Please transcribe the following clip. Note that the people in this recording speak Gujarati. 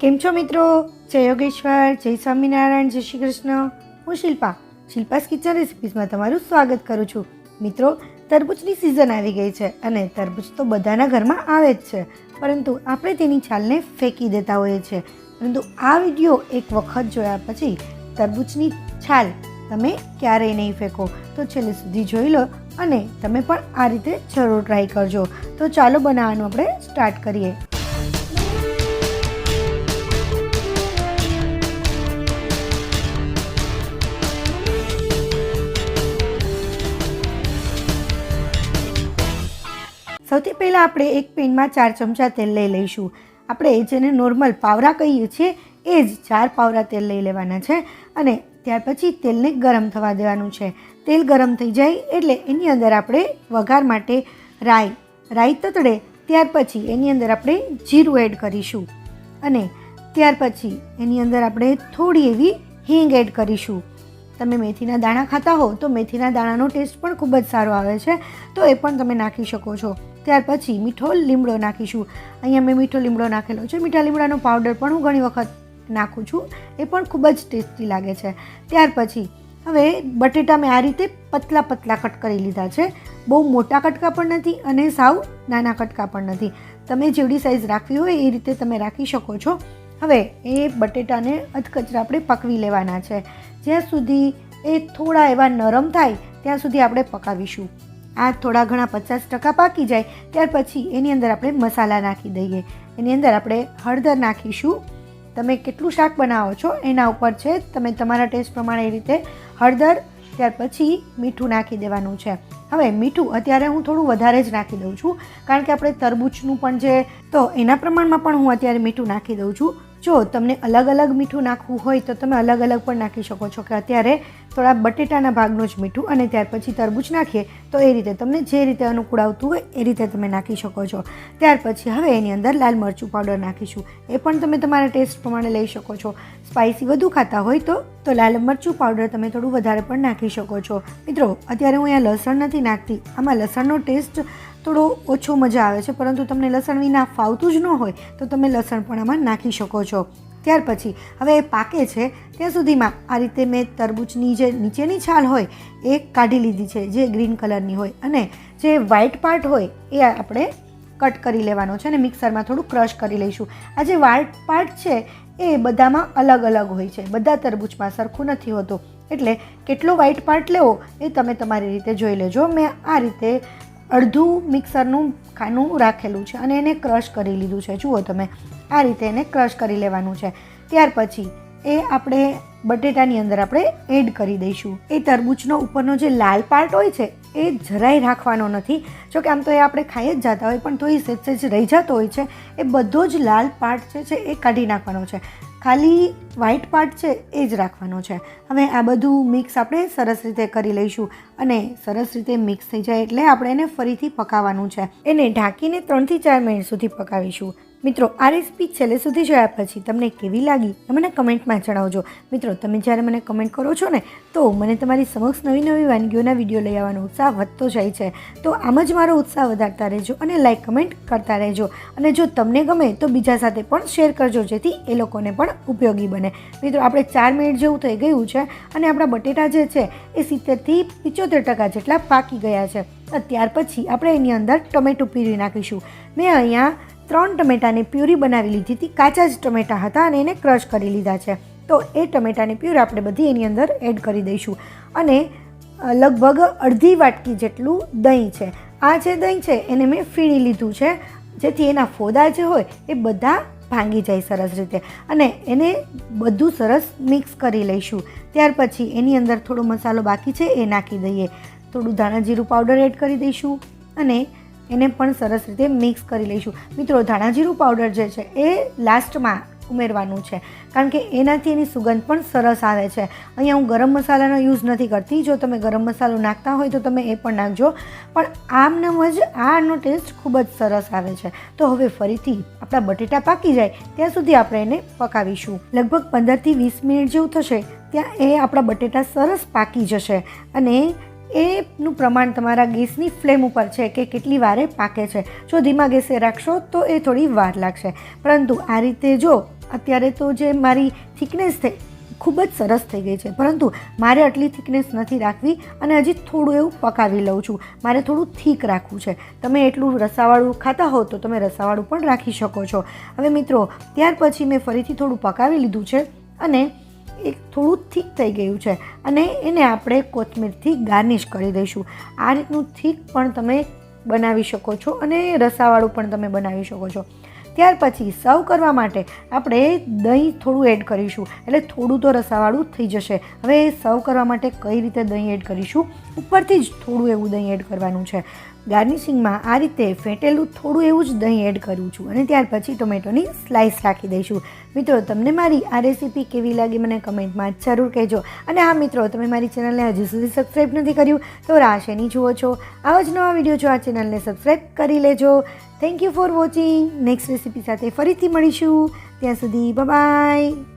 કેમ છો મિત્રો? જય યોગેશ્વર, જય સ્વામિનારાયણ, જય શ્રી કૃષ્ણ. હું શિલ્પા, શિલ્પાસ કિચન રેસિપીસમાં તમારું સ્વાગત કરું છું. મિત્રો, તરબૂચની સિઝન આવી ગઈ છે અને તરબૂચ તો બધાના ઘરમાં આવે જ છે, પરંતુ આપણે તેની છાલને ફેંકી દેતા હોઈએ છીએ. પરંતુ આ વિડીયો એક વખત જોયા પછી તરબૂચની છાલ તમે ક્યારેય નહીં ફેંકો. તો છેલ્લે સુધી જોઈ લો અને તમે પણ આ રીતે જરૂર ટ્રાય કરજો. તો ચાલો બનાવવાનું આપણે સ્ટાર્ટ કરીએ. સૌથી પહેલાં આપણે એક પેનમાં 4 ચમચા તેલ લઈ લઈશું. આપણે જેને નોર્મલ પાવરા કહીએ છીએ એ જ 4 પાવરા તેલ લઈ લેવાના છે અને ત્યાર પછી તેલને ગરમ થવા દેવાનું છે. તેલ ગરમ થઈ જાય એટલે એની અંદર આપણે વઘાર માટે રાઈ તતડે ત્યાર પછી એની અંદર આપણે જીરું એડ કરીશું અને ત્યાર પછી એની અંદર આપણે થોડી એવી હિંગ એડ કરીશું. તમે મેથીના દાણા ખાતા હો તો મેથીના દાણાનો ટેસ્ટ પણ ખૂબ જ સારો આવે છે, તો એ પણ તમે નાખી શકો છો. ત્યાર પછી મીઠો લીમડો નાખીશું. અહીંયા મેં મીઠો લીમડો નાખેલો છે. મીઠા લીમડાનો પાવડર પણ હું ઘણી વખત નાખું છું, એ પણ ખૂબ જ ટેસ્ટી લાગે છે. ત્યાર પછી હવે બટેટા મેં આ રીતે પતલા પતલા કટ કરી લીધા છે. બહુ મોટા કટકા પણ નથી અને સાવ નાના કટકા પણ નથી. તમે જેવડી સાઇઝ રાખવી હોય એ રીતે તમે રાખી શકો છો. હવે એ બટેટાને અધકચરા આપણે પકવી લેવાના છે. જ્યાં સુધી એ થોડા એવા નરમ થાય ત્યાં સુધી આપણે પકાવીશું. આ થોડા ઘણા 50% પાકી જાય ત્યાર પછી એની અંદર આપણે મસાલા નાખી દઈએ. એની અંદર આપણે હળદર નાખીશું. તમે કેટલું શાક બનાવો છો એના ઉપર છે, તમે તમારા ટેસ્ટ પ્રમાણે એ રીતે હળદર, ત્યાર પછી મીઠું નાખી દેવાનું છે. હવે મીઠું અત્યારે હું થોડું વધારે જ નાખી દઉં છું, કારણ કે આપણે તરબૂચનું પણ છે તો એના પ્રમાણમાં પણ હું અત્યારે મીઠું નાખી દઉં છું. જો તમને અલગ અલગ મીઠું નાખવું હોય તો તમે અલગ અલગ પણ નાખી શકો છો, કે અત્યારે થોડા બટેટાના ભાગનું જ મીઠું અને ત્યાર પછી તરબૂચ નાખીએ તો એ રીતે તમને જે રીતે અનુકૂળ આવતું હોય એ રીતે તમે નાખી શકો છો. ત્યાર પછી હવે એની અંદર લાલ મરચું પાવડર નાખીશું. એ પણ તમે તમારા ટેસ્ટ પ્રમાણે લઈ શકો છો. સ્પાઇસી વધુ ખાતા હોય તો લાલ મરચું પાવડર તમે થોડું વધારે પણ નાખી શકો છો. મિત્રો, અત્યારે હું અહીંયા લસણ નથી નાખતી. આમાં લસણનો ટેસ્ટ થોડો ઓછો મજા આવે છે, પરંતુ તમને લસણ વિના ફાવતું જ ન હોય તો તમે લસણ પણ આમાં નાખી શકો છો. ત્યાર પછી હવે એ પાકે છે ત્યાં સુધીમાં આ રીતે મેં તરબૂચની જે નીચેની છાલ હોય એ કાઢી લીધી છે, જે ગ્રીન કલરની હોય, અને જે વ્હાઇટ પાર્ટ હોય એ આપણે કટ કરી લેવાનો છે અને મિક્સરમાં થોડું ક્રશ કરી લઈશું. આ જે વ્હાઇટ પાર્ટ છે એ બધામાં અલગ અલગ હોય છે, બધા તરબૂચમાં સરખું નથી હોતું, એટલે કેટલો વ્હાઇટ પાર્ટ લેવો એ તમે તમારી રીતે જોઈ લેજો. મેં આ રીતે અડધું મિક્સરનું ખાનું રાખેલું છે અને એને ક્રશ કરી લીધું છે. જુઓ તમે, આ રીતે એને ક્રશ કરી લેવાનું છે. ત્યાર પછી એ આપણે બટેટાની અંદર આપણે એડ કરી દઈશું. એ તરબૂચનો ઉપરનો જે લાલ પાર્ટ હોય છે એ જરાય રાખવાનો નથી. જોકે આમ તો એ આપણે ખાઈ જ જતા હોય, પણ તોય સેજ રહી જતો હોય છે. એ બધો જ લાલ પાર્ટ છે એ કાઢી નાખવાનો છે. ખાલી વ્હાઇટ પાર્ટ છે એ જ રાખવાનો છે. હવે આ બધું મિક્સ આપણે સરસ રીતે કરી લઈશું અને સરસ રીતે મિક્સ થઈ જાય એટલે આપણે એને ફરીથી પકાવવાનું છે. એને ઢાંકીને 3 થી 4 મિનિટ સુધી પકાવીશું. મિત્રો, આ રેસીપી છેલ્લે સુધી જોયા પછી તમને કેવી લાગી એ મને કમેન્ટમાં જણાવજો. મિત્રો, તમે જ્યારે મને કમેન્ટ કરો છો ને તો મને તમારી સમક્ષ નવી નવી વાનગીઓના વિડીયો લઈ આવવાનો ઉત્સાહ વધતો જાય છે. તો આમ જ મારો ઉત્સાહ વધારતા રહેજો અને લાઈક કમેન્ટ કરતા રહેજો. અને જો તમને ગમે તો બીજા સાથે પણ શેર કરજો, જેથી એ લોકોને પણ ઉપયોગી બને. મિત્રો, આપણે 4 મિનિટ જેવું થઈ ગયું છે અને આપણા બટેટા જે છે એ 70 થી 75% જેટલા પાકી ગયા છે. ત્યાર પછી આપણે એની અંદર ટમેટું પ્યુરી નાખીશું. મેં અહીંયા 3 ટમેટાની પ્યુરી બનાવી લીધી હતી. કાચા જ ટમેટા હતા અને એને ક્રશ કરી લીધા છે. તો એ ટમેટાની પ્યુરી આપણે બધી એની અંદર એડ કરી દઈશું અને લગભગ અડધી વાટકી જેટલું દહીં છે. આ જે દહીં છે એને મેં ફીણી લીધું છે, જેથી એના ફોદા જે હોય એ બધા ભાંગી જાય સરસ રીતે, અને એને બધું સરસ મિક્સ કરી લઈશું. ત્યાર પછી એની અંદર થોડો મસાલો બાકી છે એ નાખી દઈએ. થોડું ધાણા જીરું પાવડર એડ કરી દઈશું અને એને પણ સરસ રીતે મિક્સ કરી લઈશું. મિત્રો, ધાણા જીરું પાવડર જે છે એ લાસ્ટમાં ઉમેરવાનું છે, કારણ કે એનાથી એની સુગંધ પણ સરસ આવે છે. અહીંયા હું ગરમ મસાલાનો યુઝ નથી કરતી. જો તમે ગરમ મસાલો નાખતા હોય તો તમે એ પણ નાખજો, પણ આમનામ જ આનો ટેસ્ટ ખૂબ જ સરસ આવે છે. તો હવે ફરીથી આપણા બટેટા પાકી જાય ત્યાં સુધી આપણે એને પકાવીશું. લગભગ 15 થી 20 મિનિટ જેવું થશે ત્યાં એ આપણા બટેટા સરસ પાકી જશે અને એનું પ્રમાણ તમારા ગેસની ફ્લેમ ઉપર છે કે કેટલી વારે પાકે છે. જો ધીમા ગેસે રાખશો તો એ થોડી વાર લાગશે, પરંતુ આ રીતે જો અત્યારે તો જે મારી થિકનેસ છે ખૂબ જ સરસ થઈ ગઈ છે, પરંતુ મારે આટલી થિકનેસ નથી રાખવી અને હજી થોડું એવું પકાવી લઉં છું. મારે થોડું થીક રાખવું છે. તમે એટલું રસાવાળું ખાતા હો તો તમે રસાવાળું પણ રાખી શકો છો. હવે મિત્રો, ત્યાર પછી મેં ફરીથી થોડું પકાવી લીધું છે અને એક થોડું થીક થઈ ગયું છે અને એને આપણે કોથમીરથી ગાર્નિશ કરી દઈશું. આ રીતનું થીક પણ તમે બનાવી શકો છો અને રસાવાળું પણ તમે બનાવી શકો છો. ત્યાર પછી સર્વ કરવા માટે આપણે દહીં થોડું એડ કરીશું, એટલે થોડું તો રસાવાળું થઈ જશે. હવે સર્વ કરવા માટે કઈ રીતે દહીં એડ કરીશું, ઉપરથી જ થોડું એવું દહીં એડ કરવાનું છે. ગાર્નિશિંગમાં આ રીતે ફેંટેલું થોડું એવું જ દહીં એડ કરું છું અને ત્યાર પછી ટોમેટોની સ્લાઇસ રાખી દઈશું. મિત્રો, તમને મારી આ રેસીપી કેવી લાગી મને કમેન્ટમાં જરૂર કહેજો. અને હા મિત્રો, તમે મારી ચેનલને હજુ સુધી સબસ્ક્રાઈબ નથી કર્યું તો રાહ શેની જુઓ છો? આવા જ નવા વિડીયો જો આ ચેનલને સબસ્ક્રાઈબ કરી લેજો. Thank you for watching. Next recipe સાથે ફરીથી મળીશું. ત્યાં સુધી બાય.